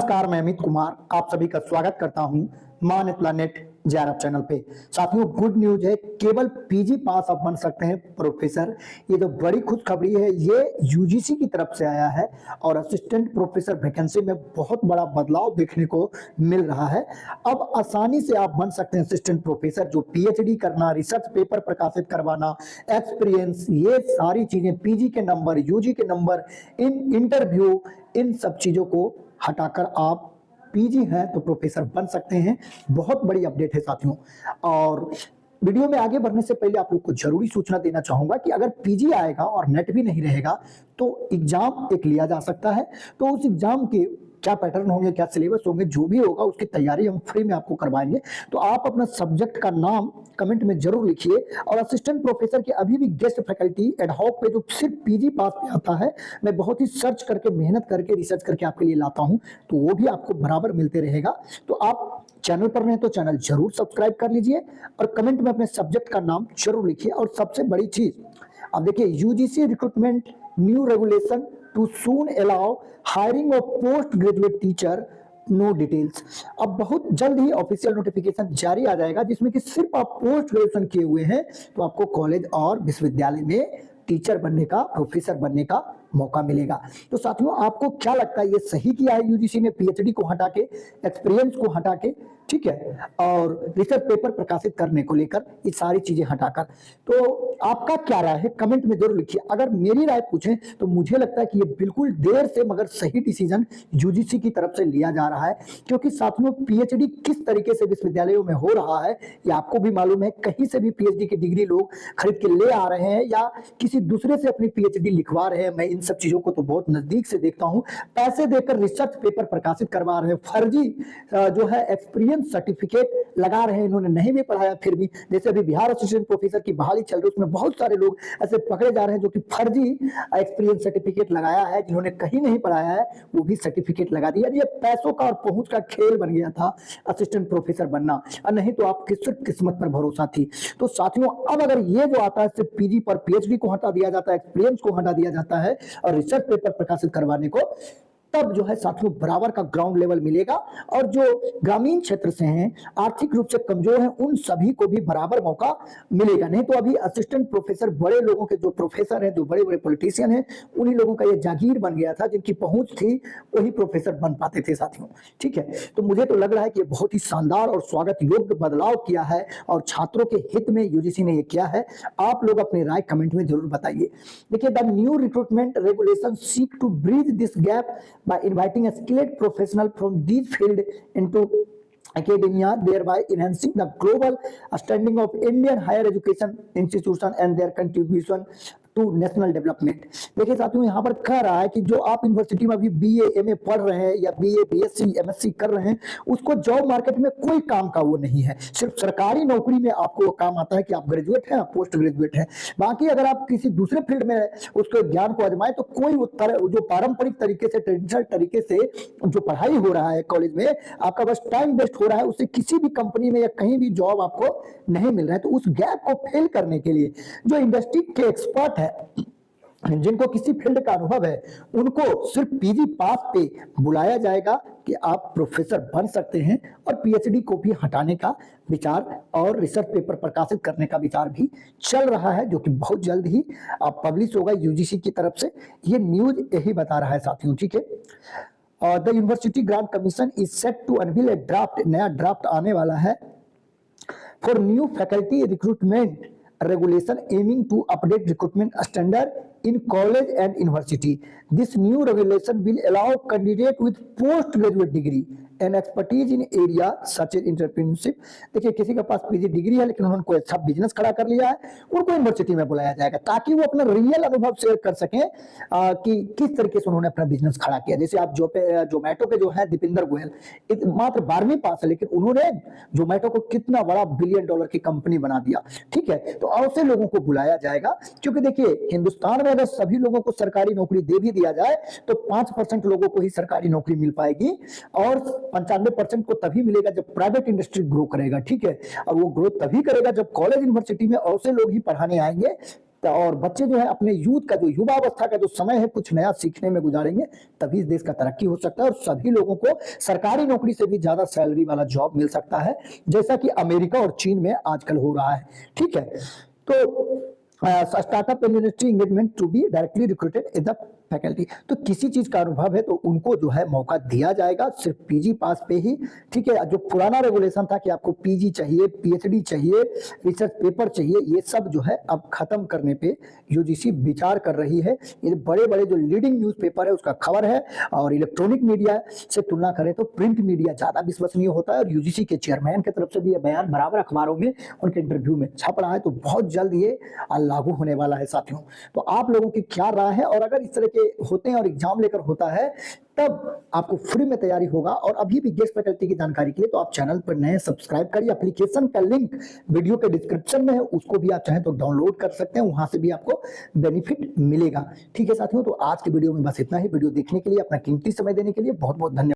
नमस्कार, मैं अमित कुमार आप सभी का स्वागत करता हूं मान प्लानेट जेआरएफ चैनल पे। साथियों, गुड न्यूज है, केवल पीजी पास आप बन सकते हैं प्रोफेसर। ये तो बड़ी खुशखबरी है, ये यूजीसी की तरफ से आया है और असिस्टेंट प्रोफेसर वैकेंसी में बहुत बड़ा बदलाव देखने को मिल रहा है। अब आसानी से आप बन सकते हैं असिस्टेंट प्रोफेसर। जो पीएचडी करना, रिसर्च पेपर प्रकाशित करवाना, एक्सपीरियंस, ये सारी चीजें, पीजी के नंबर, यूजी के नंबर, इन इंटरव्यू, इन सब चीजों को हटाकर आप पीजी हैं तो प्रोफेसर बन सकते हैं। बहुत बड़ी अपडेट है साथियों। और वीडियो में आगे बढ़ने से पहले आप लोग को जरूरी सूचना देना चाहूंगा कि अगर पीजी आएगा और नेट भी नहीं रहेगा तो एग्जाम एक लिया जा सकता है। तो उस एग्जाम के क्या पैटर्न होंगे, क्या सिलेबस होंगे, जो भी होगा उसकी तैयारी हम फ्री में आपको करवाएंगे। तो आप अपना सब्जेक्ट का नाम कमेंट में जरूर लिखिए। और असिस्टेंट प्रोफेसर के अभी भी गेस्ट फैकल्टी एडहॉक पे जो सिर्फ पीजी पास पे आता है, मैं बहुत ही सर्च करके, मेहनत करके, रिसर्च करके आपके लिए लाता हूं, तो वो भी आपको बराबर मिलते रहेगा। तो आप चैनल पर रहें तो चैनल जरूर सब्सक्राइब कर लीजिए और कमेंट में अपने सब्जेक्ट का नाम जरूर लिखिए। और सबसे बड़ी चीज, अब देखिए, UGC recruitment new regulation to soon allow hiring of post graduate teacher, no details. अब बहुत जल्द ही ऑफिशियल नोटिफिकेशन जारी आ जाएगा जिसमें कि सिर्फ आप पोस्ट ग्रेजुएशन किए हुए हैं तो आपको कॉलेज और विश्वविद्यालय में टीचर बनने का, प्रोफेसर बनने का मौका मिलेगा। तो साथियों, आपको क्या लगता है, ये सही किया है यूजीसी ने पीएचडी को हटा के, एक्सपीरियंस को हटा के, ठीक है, और रिसर्च पेपर प्रकाशित करने को लेकर ये सारी चीजें हटाकर? तो आपका क्या राय है कमेंट में जरूर लिखिए। अगर मेरी राय पूछें तो मुझे लगता है कि ये बिल्कुल देर से मगर सही डिसीजन यूजीसी की तरफ से लिया जा रहा है। क्योंकि साथियों, पीएचडी किस तरीके से विश्वविद्यालयों में हो रहा है ये आपको भी मालूम है। कहीं से भी पीएचडी की डिग्री लोग खरीद के ले आ रहे हैं या किसी दूसरे से अपनी पीएचडी लिखवा रहे हैं। मैं इन सब चीजों को तो बहुत नजदीक से देखता हूं। पैसे देकर रिसर्च पेपर प्रकाशित करवा रहे हैं, फर्जी जो है एक्सपीरियंस सर्टिफिकेट लगा रहे हैं। इन्होंने नहीं भी पढ़ाया फिर भी, जैसे अभी बिहार असिस्टेंट प्रोफेसर की बहाली चल रही है, उसमें बहुत सारे लोग ऐसे पकड़े जा रहे हैं जो कि फर्जी एक्सपीरियंस सर्टिफिकेट लगाया है, जिन्होंने कहीं नहीं पढ़ाया है वो भी सर्टिफिकेट लगा दिया। ये पैसों का और पहुंच का खेल बन गया था असिस्टेंट प्रोफेसर बनना, और नहीं तो आपकी सिर्फ किस्मत पर भरोसा थी। तो साथियों, अब अगर ये जो आता है सिर्फ पीजी पर पीएचडी को हटा दिया जाता है, एक्सपीरियंस को हटा दिया जाता है और रिसर्च पेपर प्रकाशित करवाने को, तब जो है साथियों बराबर का ग्राउंड लेवल मिलेगा। और जो ग्रामीण क्षेत्र से हैं, आर्थिक रूप से कमजोर हैं, उन सभी को भी बराबर मौका मिलेगा। नहीं तो अभी असिस्टेंट प्रोफेसर बड़े लोगों के, जो प्रोफेसर हैं, जो बड़े बड़े पॉलिटिशियन हैं, उन्हीं लोगों का ये जागीर बन गया था। जिनकी पहुंच थी वही प्रोफेसर बन पाते थे साथियों, ठीक है। तो मुझे तो लग रहा है कि ये बहुत ही शानदार और स्वागत योग्य बदलाव किया है और छात्रों के हित में यूजीसी ने ये किया है। आप लोग अपनी राय कमेंट में जरूर बताइए। देखिए, the new recruitment regulation seek to bridge this gap by inviting a skilled professional from these field into academia, thereby enhancing the global standing of Indian higher education institution and their contribution to national development. देखिए साथियों, यहाँ पर कह रहा है कि जो आप यूनिवर्सिटी में अभी बीए एमए पढ़ रहे हैं या बीए बीएससी एमएससी कर रहे हैं, उसको जॉब मार्केट में कोई काम का वो नहीं है। सिर्फ सरकारी नौकरी में आपको काम आता है कि आप ग्रेजुएट हैं, पोस्ट ग्रेजुएट हैं। बाकी अगर आप किसी दूसरे फील्ड में उसके ज्ञान को आजमाएं तो कोई जो पारंपरिक तरीके से, ट्रेडिशनल तरीके से जो पढ़ाई हो रहा है कॉलेज में, आपका बस टाइम वेस्ट हो रहा है, उससे किसी भी कंपनी में या कहीं भी जॉब आपको नहीं मिल रहा है। तो उस गैप को फिल करने के लिए जो इंडस्ट्री के एक्सपर्ट है, जिनको किसी फील्ड का अनुभव है, उनको सिर्फ पीजी पास पे बुलाया जाएगा कि आप प्रोफेसर बन सकते हैं। और पीएचडी को भी हटाने का विचार और रिसर्च पेपर प्रकाशित करने का विचार भी चल रहा है, जो कि बहुत जल्द ही पब्लिश होगा यूजीसी की तरफ से। ये न्यूज यही बता रहा है साथियों, ठीक है। The University Grant Commission is set to unveil a draft, नया ड्राफ्ट आने वाला है for new faculty recruitment regulation aiming to update recruitment standard in college and university. This new regulation will allow candidate with postgraduate degree and expertise in area such as entrepreneurship. देखिए, किसी के पास PG degree है लेकिन उन्होंने कोई अच्छा business खड़ा कर लिया है, उनको यूनिवर्सिटी में बुलाया जाएगा ताकि वो अपना रियल अनुभव शेयर कर सकें कि किस तरीके से उन्होंने अपना बिजनेस खड़ा किया। जैसे आप जोमेटो के जो है दीपिंदर गोयल, मात्र 12वीं पास है लेकिन उन्होंने जोमेटो को कितना बड़ा बिलियन डॉलर की कंपनी बना दिया, ठीक है। तो ऐसे लोगों को बुलाया जाएगा, क्योंकि देखिए हिंदुस्तान में अगर सभी लोगों को सरकारी नौकरी दे भी दिया जाए तो 5% लोगों को ही सरकारी नौकरी मिल पाएगी और 95% को तभी मिलेगा जब प्राइवेट इंडस्ट्री ग्रो करेगा, ठीक है। और वो ग्रोथ तभी करेगा जब कॉलेज यूनिवर्सिटी में ऐसे लोग ही पढ़ाने आएंगे और बच्चे जो है अपने यूथ का जो युवावस्था का जो समय है कुछ नया सीखने में गुजारेंगे, तभी इस देश का तरक्की हो सकता है और सभी लोगों को सरकारी नौकरी से भी ज्यादा सैलरी वाला जॉब मिल सकता है, जैसा कि अमेरिका और चीन में आजकल हो रहा है। ठीक है, तो startup university engagement to be directly recruited in the faculty. तो किसी चीज का अनुभव है तो उनको जो है मौका दिया जाएगा सिर्फ पीजी पास पे ही। ठीक है, जो पुराना रेगुलेशन था कि आपको पीजी चाहिए, पीएचडी चाहिए, रिसर्च पेपर चाहिए, ये सब जो है अब खत्म करने पे यूजीसी विचार कर रही है। ये बड़े बड़े जो लीडिंग न्यूज़पेपर है उसका खबर है, और इलेक्ट्रॉनिक मीडिया से तुलना करें तो प्रिंट मीडिया ज्यादा विश्वसनीय होता है। और यूजीसी के चेयरमैन की तरफ से भी यह बयान बराबर अखबारों में उनके इंटरव्यू में छप रहा है, तो बहुत जल्द ये लागू होने वाला है साथियों। तो आप लोगों की क्या राय है, और अगर इस तरह के होते हैं और एग्जाम लेकर होता है तब आपको फ्री में तैयारी होगा। और अभी भी गेस्ट फैकल्टी की जानकारी के लिए तो आप चैनल पर नए सब्सक्राइब करिए। एप्लीकेशन का लिंक वीडियो के डिस्क्रिप्शन में है, उसको भी आप चाहें तो डाउनलोड कर सकते हैं, वहां से भी आपको बेनिफिट मिलेगा। ठीक है साथियों, तो आज के वीडियो में बस इतना ही। वीडियो देखने के लिए, अपना कीमती समय देने के लिए बहुत बहुत धन्यवाद।